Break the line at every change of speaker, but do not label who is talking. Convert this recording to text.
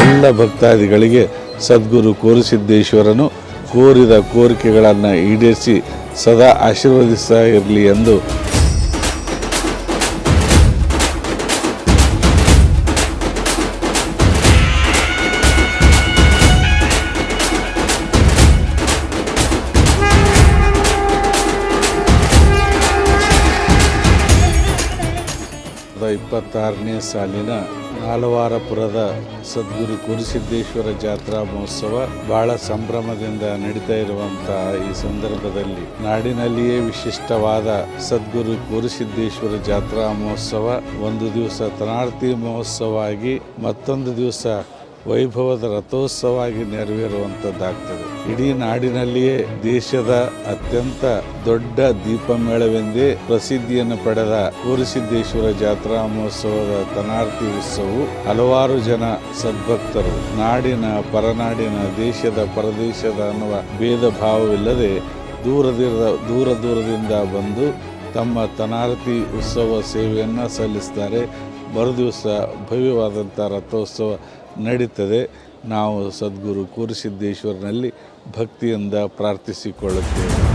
ಎಲ್ಲ ಭಕ್ತಾದಿಗಳಿಗೆ ಸದ್ಗುರು ಕೋರಿಸಿದ್ದೇಶ್ವರನು ಕೋರಿದ ಕೋರಿಕೆಗಳನ್ನು ಈಡೇರಿಸಿ ಸದಾ ಆಶೀರ್ವದಿಸ್ತಾ ಇರಲಿ ಎಂದು ಇಪ್ಪತ್ತಾರನೇ ಸಾಲಿನ ನಾಲವಾರಪುರದ ಸದ್ಗುರು ಕೋರಿಸಿದ್ದೇಶ್ವರ ಜಾತ್ರಾ ಮಹೋತ್ಸವ ಬಹಳ ಸಂಭ್ರಮದಿಂದ ನಡೀತಾ ಇರುವಂತಹ ಈ ಸಂದರ್ಭದಲ್ಲಿ ನಾಡಿನಲ್ಲಿಯೇ ವಿಶಿಷ್ಟವಾದ ಸದ್ಗುರು ಕೋರಿಸಿದ್ದೇಶ್ವರ ಜಾತ್ರಾ ಮಹೋತ್ಸವ ಒಂದು ದಿವಸ ತನಾರ್ತಿ ಮಹೋತ್ಸವ ಆಗಿ ಮತ್ತೊಂದು ದಿವಸ ವೈಭವದ ರಥೋತ್ಸವವಾಗಿ ನೆರವೇರುವಂಥದ್ದಾಗ್ತದೆ. ಇಡೀ ನಾಡಿನಲ್ಲಿಯೇ ದೇಶದ ಅತ್ಯಂತ ದೊಡ್ಡ ದೀಪಮೇಳವೆಂದೇ ಪ್ರಸಿದ್ಧಿಯನ್ನು ಪಡೆದ ಕೋರಿಸಿದ್ದೇಶ್ವರ ಜಾತ್ರಾ ಮಹೋತ್ಸವದ ತನಾರ್ತಿ ಉತ್ಸವವು ಹಲವಾರು ಜನ ಸದ್ಭಕ್ತರು ನಾಡಿನ ಪರನಾಡಿನ ದೇಶದ ಪರದೇಶದ ಅನ್ನುವ ಭೇದ ಭಾವವಿಲ್ಲದೆ ದೂರದಿಂದ ಬಂದು ತಮ್ಮ ತನಾರ್ತಿ ಉತ್ಸವ ಸೇವೆಯನ್ನು ಸಲ್ಲಿಸ್ತಾರೆ. ಮರುದಿವಸ ಭವ್ಯವಾದಂಥ ರಥೋತ್ಸವ ನಡೀತದೆ. ನಾವು ಸದ್ಗುರು ಕೋರಿಸಿದ್ದೇಶ್ವರನಲ್ಲಿ ಭಕ್ತಿಯಿಂದ ಪ್ರಾರ್ಥಿಸಿಕೊಳ್ಳುತ್ತೇವೆ.